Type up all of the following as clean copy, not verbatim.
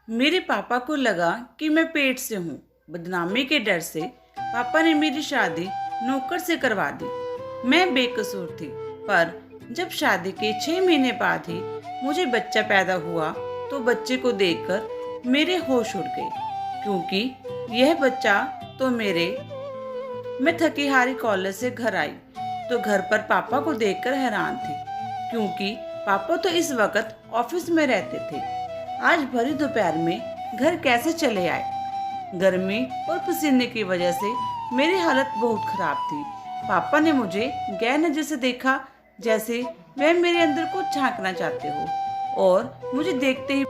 मेरे पापा को लगा कि मैं पेट से हूँ। बदनामी के डर से पापा ने मेरी शादी नौकर से करवा दी। मैं बेकसूर थी, पर जब शादी के 6 महीने बाद ही मुझे बच्चा पैदा हुआ तो बच्चे को देखकर मेरे होश उड़ गए, क्योंकि यह बच्चा तो मेरे। मैं थकी हारी कॉलेज से घर आई तो घर पर पापा को देखकर हैरान थी, क्योंकि पापा तो इस वक्त ऑफिस में रहते थे। आज भरी दोपहर में घर कैसे चले आए? गर्मी और पसीने की वजह से मेरी हालत बहुत खराब थी। पापा ने मुझे गैर नजर से देखा, जैसे वह मेरे अंदर कुछ झांकना चाहते हो, और मुझे देखते ही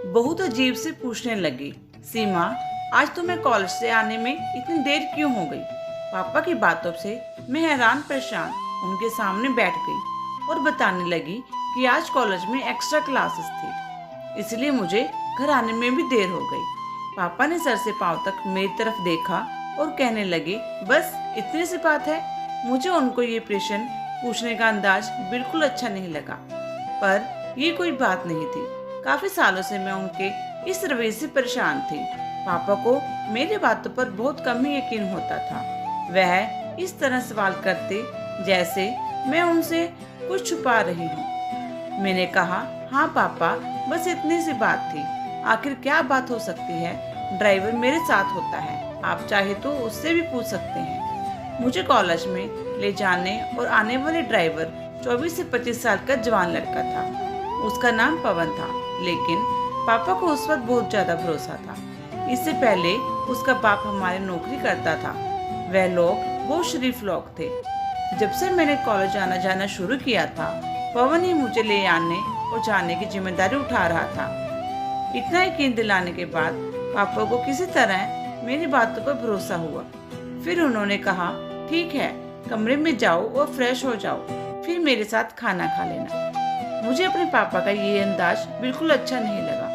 बहुत अजीब से पूछने लगी, सीमा, आज तुम्हें कॉलेज से आने में इतनी देर क्यों हो गई? पापा की बातों से मैं हैरान परेशान उनके सामने बैठ गई और बताने लगी कि आज कॉलेज में एक्स्ट्रा क्लासेस थी, इसलिए मुझे घर आने में भी देर हो गई। पापा ने सर से पांव तक मेरी तरफ देखा और कहने लगे, बस इतनी सी बात है? मुझे उनको ये प्रश्न पूछने का अंदाज बिल्कुल अच्छा नहीं लगा, पर ये कोई बात नहीं थी। काफी सालों से मैं उनके इस रवैये से परेशान थी। पापा को मेरी बातों पर बहुत कम ही यकीन होता था। वह इस तरह सवाल करते जैसे मैं उनसे कुछ छुपा रही हूँ। मैंने कहा, हाँ पापा, बस इतनी सी बात थी। आखिर क्या बात हो सकती है? ड्राइवर मेरे साथ होता है, आप चाहे तो उससे भी पूछ सकते हैं। मुझे कॉलेज में ले जाने और आने वाले ड्राइवर 24 से 25 साल का जवान लड़का था। उसका नाम पवन था, लेकिन पापा को उस वक्त बहुत ज्यादा भरोसा था। इससे पहले उसका बाप हमारी नौकरी करता था। वह लोग बहुत शरीफ लोग थे। जब से मैंने कॉलेज आना जाना शुरू किया था, पवन ही मुझे ले आने और जाने की जिम्मेदारी उठा रहा था। इतना यकीन दिलाने के बाद पापा को किसी तरह मेरी बातों पर भरोसा हुआ। फिर उन्होंने कहा, ठीक है, कमरे में जाओ और फ्रेश हो जाओ, फिर मेरे साथ खाना खा लेना। मुझे अपने पापा का ये अंदाज बिल्कुल अच्छा नहीं लगा।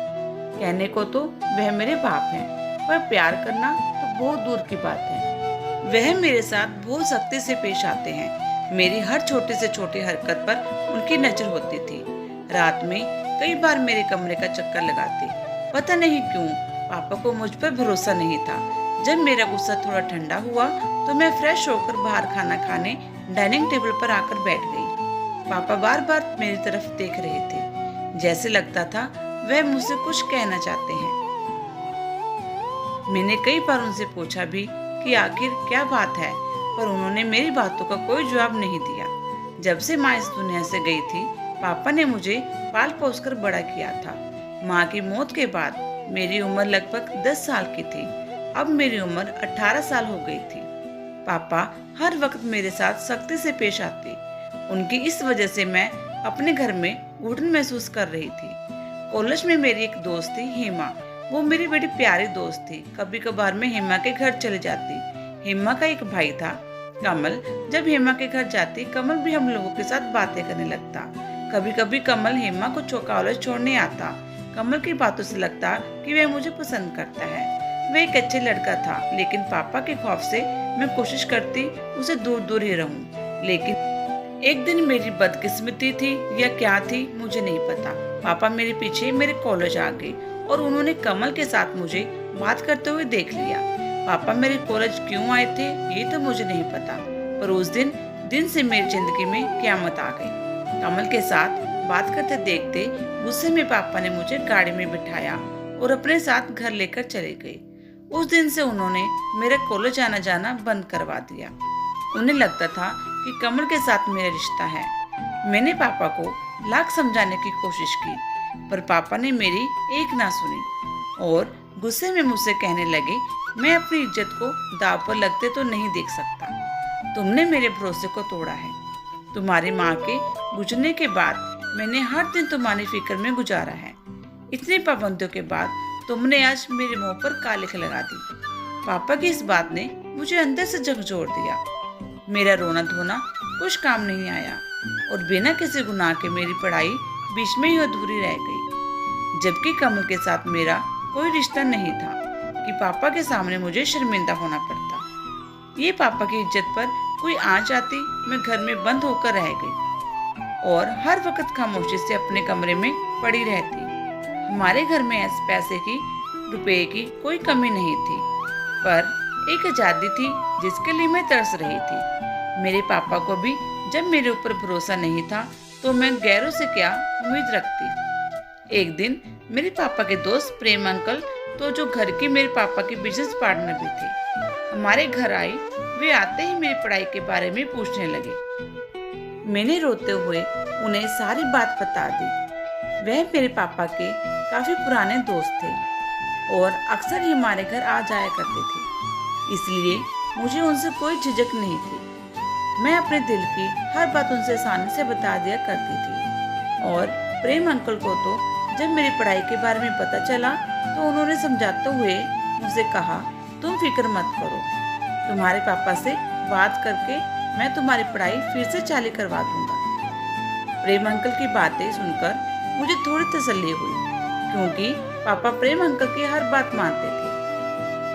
कहने को तो वह मेरे बाप हैं, पर प्यार करना तो बहुत दूर की बात है। वह मेरे साथ बहुत सख्ती से पेश आते हैं। मेरी हर छोटे से छोटी हरकत पर उनकी नजर होती थी। रात में कई बार मेरे कमरे का चक्कर लगाते। पता नहीं क्यों पापा को मुझ पर भरोसा नहीं था। जब मेरा गुस्सा थोड़ा ठंडा हुआ तो मैं फ्रेश होकर बाहर खाना खाने डाइनिंग टेबल पर आकर बैठ गई। पापा बार बार मेरी तरफ देख रहे थे, जैसे लगता था वह मुझसे कुछ कहना चाहते हैं। मैंने कई बार उनसे पूछा भी कि आखिर क्या बात है, पर उन्होंने मेरी बातों का कोई जवाब नहीं दिया। जब से माँ इस दुनिया से गई थी, पापा ने मुझे पाल पोस कर बड़ा किया था। माँ की मौत के बाद मेरी उम्र लगभग 10 साल की थी। अब मेरी उम्र 18 साल हो गई थी। पापा हर वक्त मेरे साथ सख्ती से पेश आते। उनकी इस वजह से मैं अपने घर में घुटन महसूस कर रही थी। कॉलेज में मेरी एक दोस्त थी, हेमा। वो मेरी बड़ी प्यारी दोस्त थी। कभी कभार मैं हेमा के घर चले जाती। हेमा का एक भाई था, कमल। जब हेमा के घर जाती, कमल भी हम लोगों के साथ बातें करने लगता। कभी कभी कमल हेमा को कॉलेज छोड़ने आता। कमल की बातों से लगता कि वह मुझे पसंद करता है। वह एक अच्छे लड़का था, लेकिन पापा के खौफ से मैं कोशिश करती उसे दूर दूर ही रहूं। लेकिन एक दिन मेरी बदकिस्मती थी या क्या थी, मुझे नहीं पता। पापा मेरे पीछे मेरे कॉलेज आ गए और उन्होंने कमल के साथ मुझे बात करते हुए देख लिया। पापा मेरे कॉलेज क्यों आए थे ये तो मुझे नहीं पता, पर उस दिन से मेरी जिंदगी में क़यामत आ गई। कमल के साथ बात करते देखते गुस्से में पापा ने मुझे गाड़ी में बिठाया और अपने साथ घर लेकर चले गए। उस दिन से उन्होंने मेरे कॉलेज आना जाना बंद करवा दिया। उन्हें लगता था कि कमल के साथ मेरा रिश्ता है। मैंने पापा को लाख समझाने की कोशिश की, पर पापा ने मेरी एक ना सुनी और गुस्से में मुझसे कहने लगे, मैं अपनी इज्जत को दांव पर लगते तो नहीं देख सकता। तुमने मेरे भरोसे को तोड़ा है। तुम्हारी माँ के गुजरने के बाद मैंने हर दिन तुम्हारी फिक्र में गुजारा है। इतनी पाबंदियों के बाद तुमने आज मेरे मुंह पर कालिख लगा दी। पापा की इस बात ने मुझे अंदर से झकझोर दिया। मेरा रोना धोना कुछ काम नहीं आया और बिना किसी गुनाह के मेरी पढ़ाई बीच में ही अधूरी रह गई। जबकि कमल के साथ मेरा कोई रिश्ता नहीं था कि पापा के सामने मुझे शर्मिंदा होना पड़ता। ये पापा की इज्जत पर कोई आंच आती, मैं घर में बंद होकर रह गई और हर वक्त खामोशी से अपने कमरे में पड़ी रहती। हमारे घर में ऐसे पैसे की रुपए की कोई कमी नहीं थी, पर एक आज़ादी थी जिसके लिए मैं तरस रही थी। मेरे पापा को भी जब मेरे ऊपर भरोसा नहीं था तो मैं गैरों से क्या उम्मीद रखती। एक दिन मेरे पापा के दोस्त प्रेम अंकल, तो जो घर की मेरे पापा की बिजनेस पार्टनर भी थे, हमारे घर आई। वे आते ही मेरी पढ़ाई के बारे में पूछने लगे। मैंने रोते हुए उन्हें सारी बात बता दी। वह मेरे पापा के काफी पुराने दोस्त थे और अक्सर ही हमारे घर आ जाया करते थे, इसलिए मुझे उनसे कोई झिझक नहीं थी। मैं अपने दिल की हर बात उनसे आसानी से बता दिया करती थी। और प्रेम अंकल को तो जब मेरी पढ़ाई के बारे में पता चला तो उन्होंने समझाते हुए मुझसे कहा, तुम फिक्र मत करो, तुम्हारे पापा से बात करके मैं तुम्हारी पढ़ाई फिर से चालू करवा दूंगा। प्रेम अंकल की बातें सुनकर मुझे थोड़ी तसल्ली हुई, क्योंकि पापा प्रेम अंकल की हर बात मानते थे।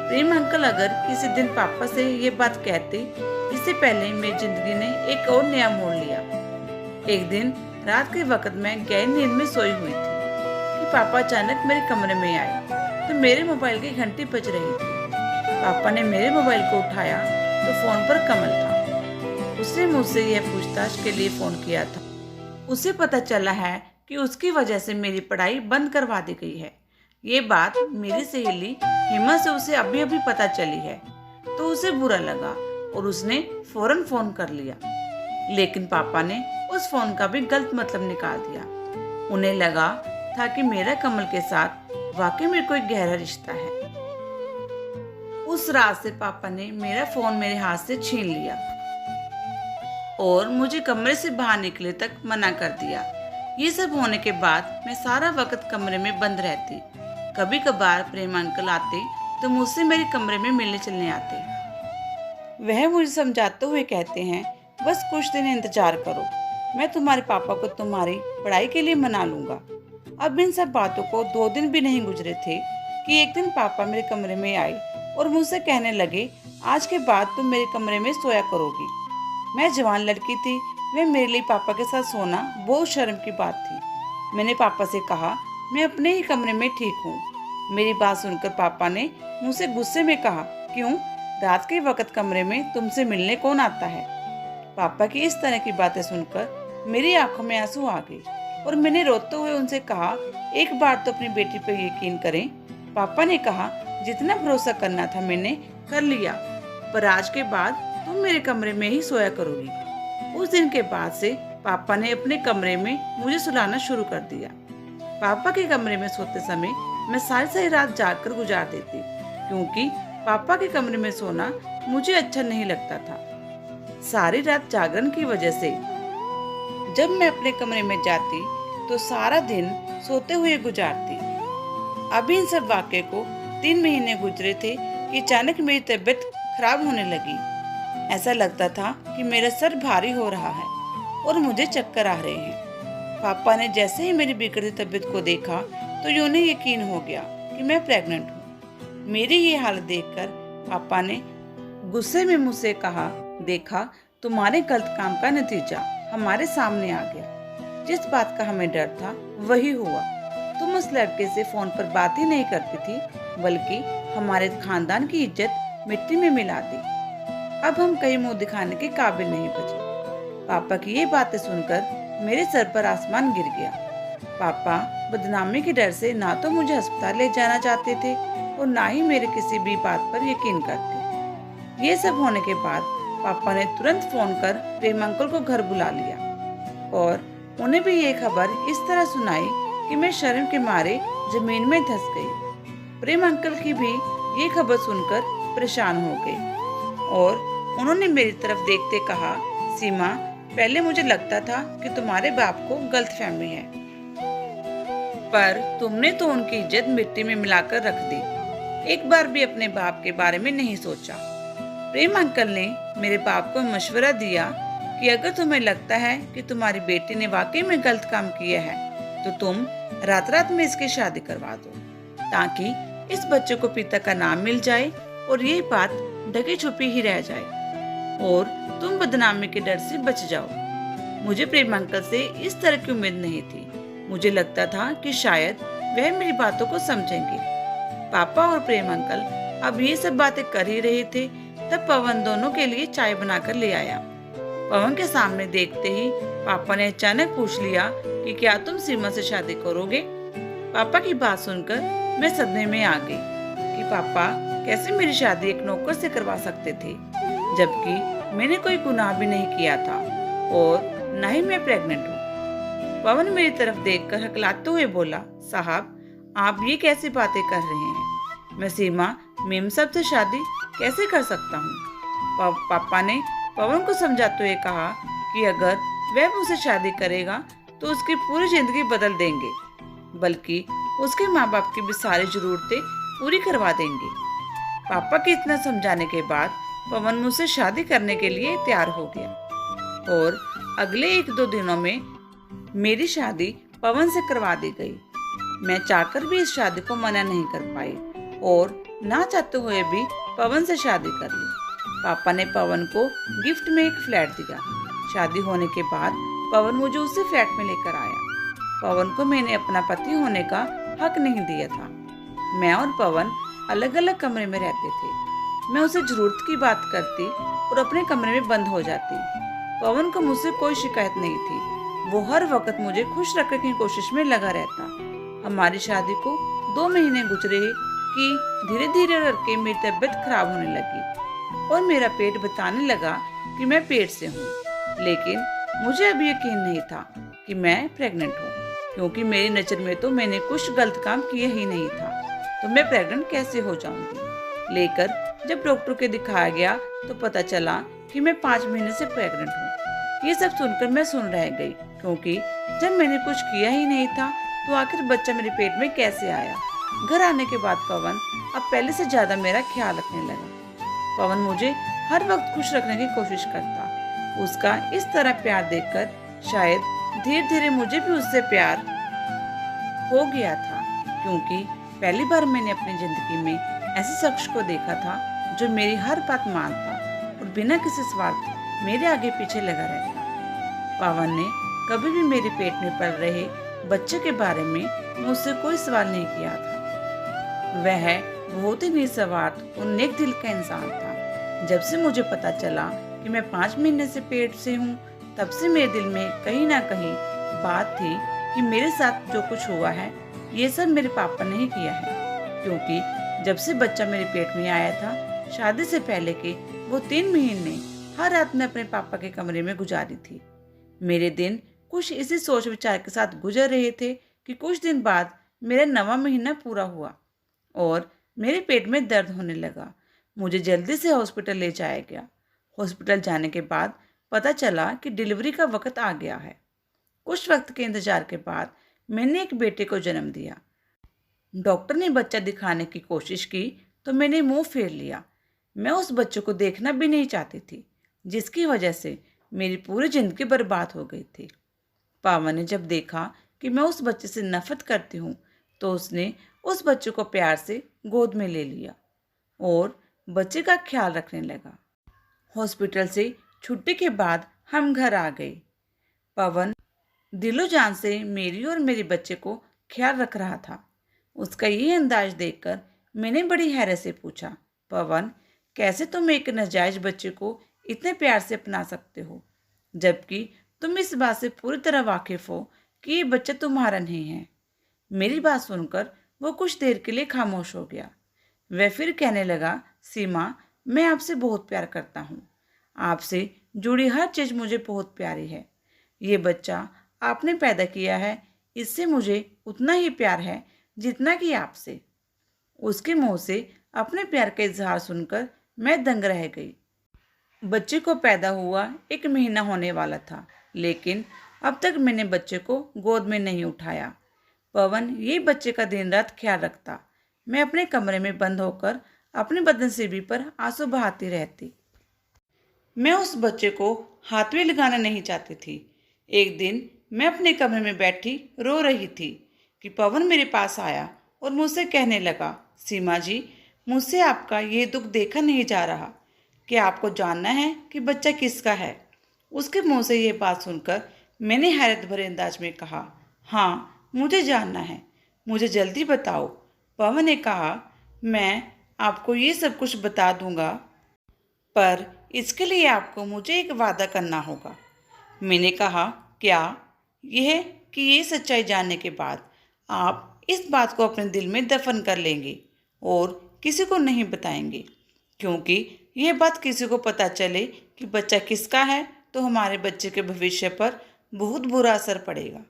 प्रेम अंकल अगर किसी दिन पापा से ये बात कहते, इससे पहले मेरी जिंदगी ने एक और नया मोड़ लिया। एक दिन रात के वक्त मैं गहरी नींद में सोई हुई थी कि पापा अचानक मेरे कमरे में आए तो मेरे मोबाइल की घंटी बज रही थी। पापा ने मेरे मोबाइल को उठाया तो फोन पर कमल था। उसने मुझसे यह पूछताछ के लिए फोन किया था। उसे पता चला है कि उसकी वजह से मेरी पढ़ाई बंद करवा दी गई है। ये बात मेरी सहेली हिमा से उसे अभी अभी पता चली है, तो उसे बुरा लगा और उसने फौरन फोन कर लिया। लेकिन पापा ने उस फोन का भी गलत मतलब निकाल दिया। उन्हें लगा था कि मेरा कमल के साथ वाकई में कोई गहरा रिश्ता है। उस रात से पापा ने मेरा फोन मेरे हाथ से छीन लिया और मुझे कमरे से बाहर निकले तक मना कर दिया। ये सब होने के बाद मैं सारा वक्त कमरे में बंद रहती। कभी कभार प्रेम अंकल आते तो मुझसे मेरे कमरे में मिलने चलने आते। वह मुझे समझाते हुए कहते हैं, बस कुछ दिन इंतजार करो, मैं तुम्हारे पापा को तुम्हारी पढ़ाई के लिए मना लूंगा। अब इन सब बातों को 2 दिन भी नहीं गुजरे थे कि एक दिन पापा मेरे कमरे में आए और मुझसे कहने लगे, आज के बाद तुम मेरे कमरे में सोया करोगी। मैं जवान लड़की थी, वह मेरे लिए पापा के साथ सोना बहुत शर्म की बात थी। मैंने पापा से कहा, मैं अपने ही कमरे में ठीक हूँ। मेरी बात सुनकर पापा ने मुझसे गुस्से में कहा, क्यों, रात के वक्त कमरे में तुमसे मिलने कौन आता है। पापा की इस तरह की बातें सुनकर मेरी आंखों में आंसू आ गए और मैंने रोते हुए उनसे कहा, एक बार तो अपनी बेटी पर यकीन करें। पापा ने कहा, जितना भरोसा करना था मैंने कर लिया, पर आज के बाद तुम मेरे कमरे में ही सोया करोगी। उस दिन के बाद से पापा ने अपने कमरे में मुझे सुलाना शुरू कर दिया। पापा के कमरे में सोते समय मैं सारी रात जागकर गुजार देती, क्योंकि पापा के कमरे में सोना मुझे अच्छा नहीं लगता था। सारी रात जागरण की वजह से जब मैं अपने कमरे में जाती तो सारा दिन सोते हुए गुजारती। अभी इन सब वाक़े को 3 महीने गुजरे थे कि अचानक मेरी तबीयत खराब होने लगी। ऐसा लगता था कि मेरा सर भारी हो रहा है और मुझे चक्कर आ रहे हैं। पापा ने जैसे ही मेरी बिगड़ती तबीयत को देखा तो उन्हें यकीन हो गया कि मैं प्रेग्नेंट हूँ। मेरी ये हालत देखकर पापा ने गुस्से में मुझसे कहा, देखा, तुम्हारे गलत काम का नतीजा हमारे सामने आ गया। जिस बात का हमें डर था वही हुआ। तुम उस लड़के से फोन पर बात ही नहीं करती थी, बल्कि हमारे खानदान की इज्जत मिट्टी में मिला दी। अब हम कहीं मुंह दिखाने के काबिल नहीं बचे। पापा की ये बातें सुनकर मेरे सर पर आसमान गिर गया। पापा बदनामी के डर से ना तो मुझे अस्पताल ले जाना चाहते थे और ना ही मेरे किसी भी बात पर यकीन करते। ये सब होने के बाद पापा ने तुरंत फोन कर प्रेम अंकल को घर बुला लिया और उन्हें भी ये खबर इस तरह सुनाई कि मैं शर्म के मारे जमीन में धंस गई। प्रेम अंकल की भी ये खबर सुनकर परेशान हो गए और उन्होंने मेरी तरफ देखते कहा, सीमा, पहले मुझे लगता था कि तुम्हारे बाप को गलतफहमी है, पर तुमने तो उनकी इज्जत मिट्टी में मिलाकर रख दी। एक बार भी अपने बाप के बारे में नहीं सोचा। प्रेम अंकल ने मेरे बाप को मशवरा दिया कि अगर तुम्हें लगता है कि तुम्हारी बेटी ने वाकई में गलत काम किया है तो तुम रात रात में इसकी शादी करवा दो, ताकि इस बच्चे को पिता का नाम मिल जाए और ये बात ढकी छुपी ही रह जाए और तुम बदनामी के डर से बच जाओ। मुझे प्रेम अंकल से इस तरह की उम्मीद नहीं थी। मुझे लगता था कि शायद वह मेरी बातों को समझेंगे। पापा और प्रेम अंकल अब ये सब बातें कर ही रहे थे, तब पवन दोनों के लिए चाय बनाकर ले आया। पवन के सामने देखते ही पापा ने अचानक पूछ लिया कि क्या तुम सीमा से शादी करोगे? पापा की बात सुनकर मैं सदमे में आ गई कि पापा कैसे मेरी शादी एक नौकर से करवा सकते थे, जबकि मैंने कोई गुनाह भी नहीं किया था और न ही मैं प्रेग्नेंट हूँ। पवन मेरी तरफ देखकर हकलाते हुए बोला, साहब आप ये कैसी बातें कर रहे हैं? मैं सीमा मेम साहब से शादी कैसे कर सकता हूँ? पापा ने पवन को समझाते हुए कहा कि अगर वह मुझसे शादी करेगा तो उसकी पूरी जिंदगी बदल देंगे, बल्कि उसके माँ बाप की भी सारी जरूरतें पूरी करवा देंगे। पापा के इतना समझाने के बाद पवन मुझसे शादी करने के लिए तैयार हो गया और अगले 1-2 दिनों में मेरी शादी पवन से करवा दी गई। मैं चाहकर भी इस शादी को मना नहीं कर पाई और ना चाहते हुए भी पवन से शादी कर ली। पापा ने पवन को गिफ्ट में एक फ्लैट दिया। शादी होने के बाद पवन मुझे उसी फ्लैट में लेकर आया। पवन को मैंने अपना पति होने का हक नहीं दिया था। मैं और पवन अलग अलग कमरे में रहते थे। मैं उसे जरूरत की बात करती और अपने कमरे में बंद हो जाती। पवन को मुझसे कोई शिकायत नहीं थी। वो हर वक्त मुझे खुश रखने की कोशिश में लगा रहता। हमारी शादी को 2 महीने गुजरे कि धीरे धीरे करके मेरी तबीयत खराब होने लगी और मेरा पेट बताने लगा कि मैं पेट से हूँ। लेकिन मुझे अभी यकीन नहीं था कि मैं प्रेग्नेंट हूँ, क्योंकि मेरी नज़र में तो मैंने कुछ गलत काम किया ही नहीं था, तो मैं प्रेग्नेंट कैसे हो जाऊंगी। लेकर जब डॉक्टर के दिखाया गया तो पता चला कि मैं 5 महीने से प्रेग्नेंट हूँ। ये सब सुनकर मैं सुन रह गई, क्योंकि जब मैंने कुछ किया ही नहीं था तो आखिर बच्चा मेरे पेट में कैसे आया। घर आने के बाद पवन अब पहले से ज्यादा मेरा ख्याल रखने लगा। पवन मुझे हर वक्त खुश रखने की कोशिश करता। उसका इस तरह प्यार देखकर शायद धीरे धीरे मुझे भी उससे प्यार हो गया था, क्योंकि पहली बार मैंने अपनी जिंदगी में ऐसे शख्स को देखा था जो मेरी हर बात मानता और बिना किसी स्वार्थ मेरे आगे पीछे लगा रहता। पवन ने कभी भी मेरे पेट में पल रहे बच्चे के बारे में मुझसे कोई सवाल नहीं किया था। वह बहुत ही निस्वार्थ और नेक दिल का इंसान था। जब से मुझे पता चला कि मैं 5 महीने से पेट से हूँ, तब से मेरे दिल में कहीं ना कहीं बात थी कि मेरे साथ जो कुछ हुआ है ये सब मेरे पापा ने ही किया है, क्योंकि जब से बच्चा मेरे पेट में आया था, शादी से पहले के वो 3 महीने हर रात में अपने पापा के कमरे में गुजारी थी। मेरे दिन कुछ इसी सोच विचार के साथ गुजर रहे थे कि कुछ दिन बाद मेरा 9वां महीना पूरा हुआ और मेरे पेट में दर्द होने लगा। मुझे जल्दी से हॉस्पिटल ले जाया गया। हॉस्पिटल जाने के बाद पता चला कि डिलीवरी का वक्त आ गया है। कुछ वक्त के इंतजार के बाद मैंने एक बेटे को जन्म दिया। डॉक्टर ने बच्चा दिखाने की कोशिश की तो मैंने मुंह फेर लिया। मैं उस बच्चे को देखना भी नहीं चाहती थी, जिसकी वजह से मेरी पूरी जिंदगी बर्बाद हो गई थी। पावन ने जब देखा कि मैं उस बच्चे से नफरत करती हूँ तो उसने उस बच्चे को प्यार से गोद में ले लिया और बच्चे का ख्याल रखने लगा। हॉस्पिटल से छुट्टी के बाद हम घर आ गए। पवन दिलो जान से मेरी और मेरे बच्चे को ख्याल रख रहा था। उसका ये अंदाज देखकर मैंने बड़ी हैरत से पूछा, पवन कैसे तुम एक नाजायज बच्चे को इतने प्यार से अपना सकते हो, जबकि तुम इस बात से पूरी तरह वाकिफ हो कि ये बच्चा तुम्हारा नहीं है। मेरी बात सुनकर वो कुछ देर के लिए खामोश हो गया। वह फिर कहने लगा, सीमा मैं आपसे बहुत प्यार करता हूँ। आपसे जुड़ी हर चीज़ मुझे बहुत प्यारी है। ये बच्चा आपने पैदा किया है, इससे मुझे उतना ही प्यार है जितना कि आपसे। उसके मुंह से अपने प्यार का इजहार सुनकर मैं दंग रह गई। बच्चे को पैदा हुआ 1 महीना होने वाला था, लेकिन अब तक मैंने बच्चे को गोद में नहीं उठाया। पवन ये बच्चे का दिन रात ख्याल रखता। मैं अपने कमरे में बंद होकर अपने बदनसीबी पर आंसू बहाती रहती। मैं उस बच्चे को हाथ में लगाना नहीं चाहती थी। एक दिन मैं अपने कमरे में बैठी रो रही थी कि पवन मेरे पास आया और मुझसे कहने लगा, सीमा जी मुझसे आपका ये दुख देखा नहीं जा रहा। क्या आपको जानना है कि बच्चा किसका है? उसके मुंह से ये बात सुनकर मैंने हैरत भरे अंदाज में कहा, हाँ मुझे जानना है। मुझे जल्दी बताओ। पवन ने कहा, मैं आपको ये सब कुछ बता दूंगा, पर इसके लिए आपको मुझे एक वादा करना होगा। मैंने कहा, क्या? यह कि ये सच्चाई जानने के बाद आप इस बात को अपने दिल में दफन कर लेंगे और किसी को नहीं बताएंगे, क्योंकि यह बात किसी को पता चले कि बच्चा किसका है तो हमारे बच्चे के भविष्य पर बहुत बुरा असर पड़ेगा।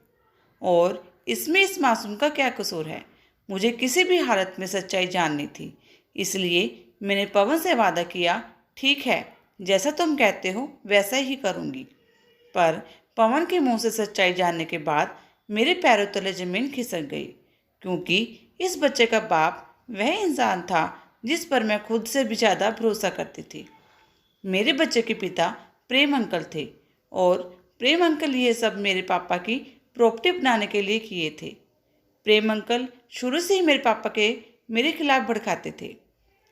और इसमें इस मासूम का क्या कसूर है? मुझे किसी भी हालत में सच्चाई जाननी थी, इसलिए मैंने पवन से वादा किया, ठीक है, जैसा तुम कहते हो वैसा ही करूँगी। पर पवन के मुंह से सच्चाई जानने के बाद मेरे पैरों तले जमीन खिसक गई, क्योंकि इस बच्चे का बाप वह इंसान था जिस पर मैं खुद से भी ज़्यादा भरोसा करती थी। मेरे बच्चे के पिता प्रेम अंकल थे और प्रेम अंकल ये सब मेरे पापा की प्रॉपर्टी बनाने के लिए किए थे। प्रेम अंकल शुरू से ही मेरे पापा के मेरे खिलाफ भड़काते थे,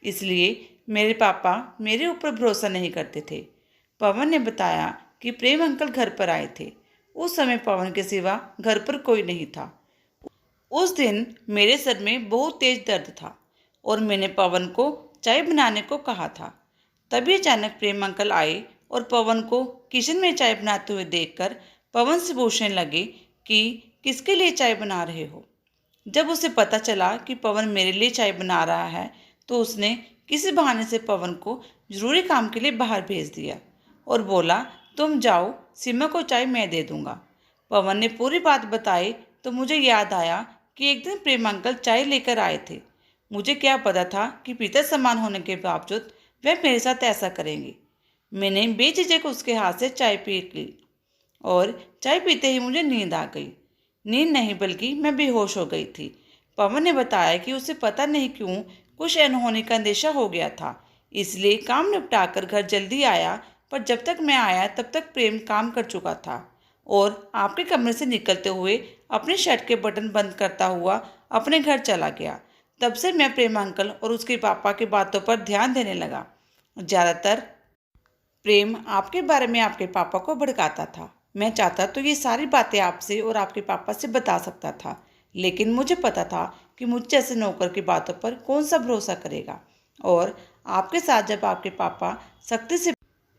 इसलिए मेरे पापा मेरे ऊपर भरोसा नहीं करते थे। पवन ने बताया कि प्रेम अंकल घर पर आए थे। उस समय पवन के सिवा घर पर कोई नहीं था। उस दिन मेरे सर में बहुत तेज दर्द था और मैंने पवन को चाय बनाने को कहा था। तभी अचानक प्रेम अंकल आए और पवन को किचन में चाय बनाते हुए देखकर पवन से पूछने लगे कि किसके लिए चाय बना रहे हो। जब उसे पता चला कि पवन मेरे लिए चाय बना रहा है तो उसने किसी बहाने से पवन को ज़रूरी काम के लिए बाहर भेज दिया और बोला, तुम जाओ, सीमा को चाय मैं दे दूंगा। पवन ने पूरी बात बताई तो मुझे याद आया कि एक दिन प्रेम अंकल चाय लेकर आए थे। मुझे क्या पता था कि पिता समान होने के बावजूद वह मेरे साथ ऐसा करेंगे। मैंने बेझिझक उसके हाथ से चाय पी ली और चाय पीते ही मुझे नींद आ गई। नींद नहीं बल्कि मैं बेहोश हो गई थी। पवन ने बताया कि उसे पता नहीं क्यों कुछ अनहोनी का अंदेशा हो गया था, इसलिए काम निपटाकर घर जल्दी आया, पर जब तक मैं आया तब तक प्रेम काम कर चुका था और आपके कमरे से निकलते हुए अपने शर्ट के बटन बंद करता हुआ अपने घर चला गया। तब से मैं प्रेम अंकल और उसके पापा की बातों पर ध्यान देने लगा। ज़्यादातर प्रेम आपके बारे में आपके पापा को भड़काता था। मैं चाहता तो ये सारी बातें आपसे और आपके पापा से बता सकता था, लेकिन मुझे पता था कि मुझ जैसे नौकर की बातों पर कौन सा भरोसा करेगा। और आपके साथ जब आपके पापा सख्ती से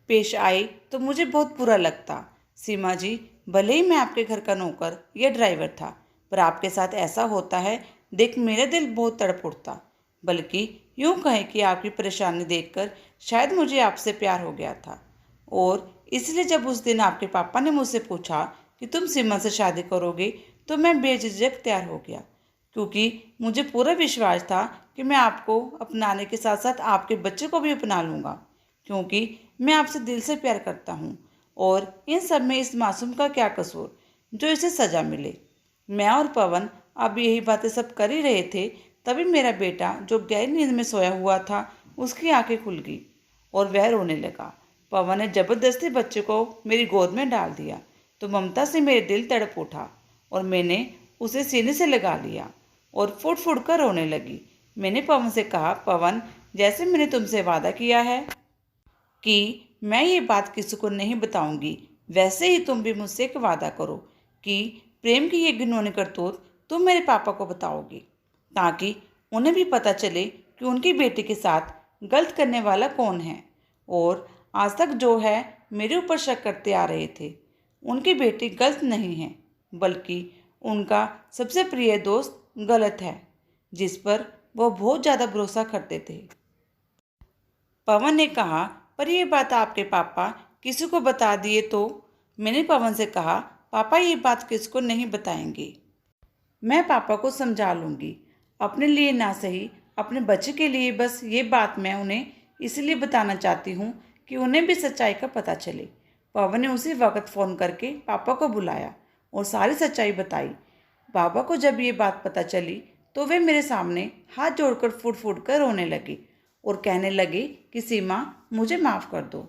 पेश आए तो मुझे बहुत बुरा लगता। सीमा जी, भले ही मैं आपके घर का नौकर या ड्राइवर था, पर आपके साथ ऐसा होता है देख मेरा दिल बहुत तड़प उठता। बल्कि यूँ कहें कि आपकी परेशानी देखकर शायद मुझे आपसे प्यार हो गया था। और इसलिए जब उस दिन आपके पापा ने मुझसे पूछा कि तुम सीमा से शादी करोगे तो मैं बेझिझक तैयार हो गया, क्योंकि मुझे पूरा विश्वास था कि मैं आपको अपनाने के साथ साथ आपके बच्चे को भी अपना लूँगा, क्योंकि मैं आपसे दिल से प्यार करता हूँ। और इन सब में इस मासूम का क्या कसूर जो इसे सज़ा मिले। मैं और पवन अब यही बातें सब कर ही रहे थे, तभी मेरा बेटा जो गहरी नींद में सोया हुआ था उसकी आंखें खुल गई और वह रोने लगा। पवन ने जबरदस्ती बच्चे को मेरी गोद में डाल दिया तो ममता से मेरे दिल तड़प उठा और मैंने उसे सीने से लगा लिया और फुट फुट कर रोने लगी। मैंने पवन से कहा, पवन, जैसे मैंने तुमसे वादा किया है कि मैं ये बात किसी को नहीं बताऊंगी, वैसे ही तुम भी मुझसे एक वादा करो कि प्रेम की ये घिनौनी करतूत तुम मेरे पापा को बताओगी, ताकि उन्हें भी पता चले कि उनकी बेटी के साथ गलत करने वाला कौन है। और आज तक जो है मेरे ऊपर शक करते आ रहे थे, उनकी बेटी गलत नहीं है, बल्कि उनका सबसे प्रिय दोस्त गलत है, जिस पर वो बहुत ज़्यादा भरोसा करते थे। पवन ने कहा, पर यह बात आपके पापा किसी को बता दिए तो? मैंने पवन से कहा, पापा ये बात किसको नहीं बताएंगे। मैं पापा को समझा लूँगी, अपने लिए ना सही अपने बच्चे के लिए बस ये बात मैं उन्हें इसलिए बताना चाहती हूँ कि उन्हें भी सच्चाई का पता चले। पवन ने उसी वक्त फ़ोन करके पापा को बुलाया और सारी सच्चाई बताई। पापा को जब ये बात पता चली तो वे मेरे सामने हाथ जोड़कर फूट फूट कर रोने लगे और कहने लगे कि सीमा, मुझे माफ़ कर दो।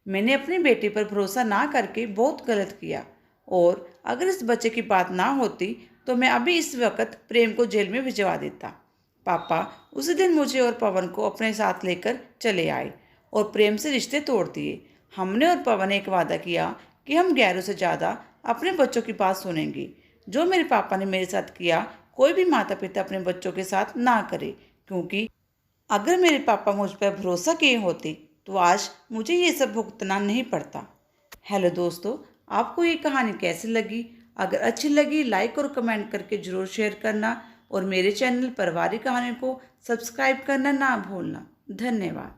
मैंने अपनी बेटी पर भरोसा ना करके बहुत गलत किया, और अगर इस बच्चे की बात ना होती तो मैं अभी इस वक्त प्रेम को जेल में भिजवा देता। पापा उसी दिन मुझे और पवन को अपने साथ लेकर चले आए और प्रेम से रिश्ते तोड़ दिए। हमने और पवन ने एक वादा किया कि हम गैरों से ज़्यादा अपने बच्चों की बात सुनेंगे। जो मेरे पापा ने मेरे साथ किया कोई भी माता पिता अपने बच्चों के साथ ना करे, क्योंकि अगर मेरे पापा मुझ पर भरोसा किए होते तो आज मुझे ये सब भुगतना नहीं पड़ता। हेलो दोस्तों, आपको ये कहानी कैसी लगी? अगर अच्छी लगी लाइक और कमेंट करके ज़रूर शेयर करना और मेरे चैनल पारिवारिक कहानी को सब्सक्राइब करना ना भूलना। धन्यवाद।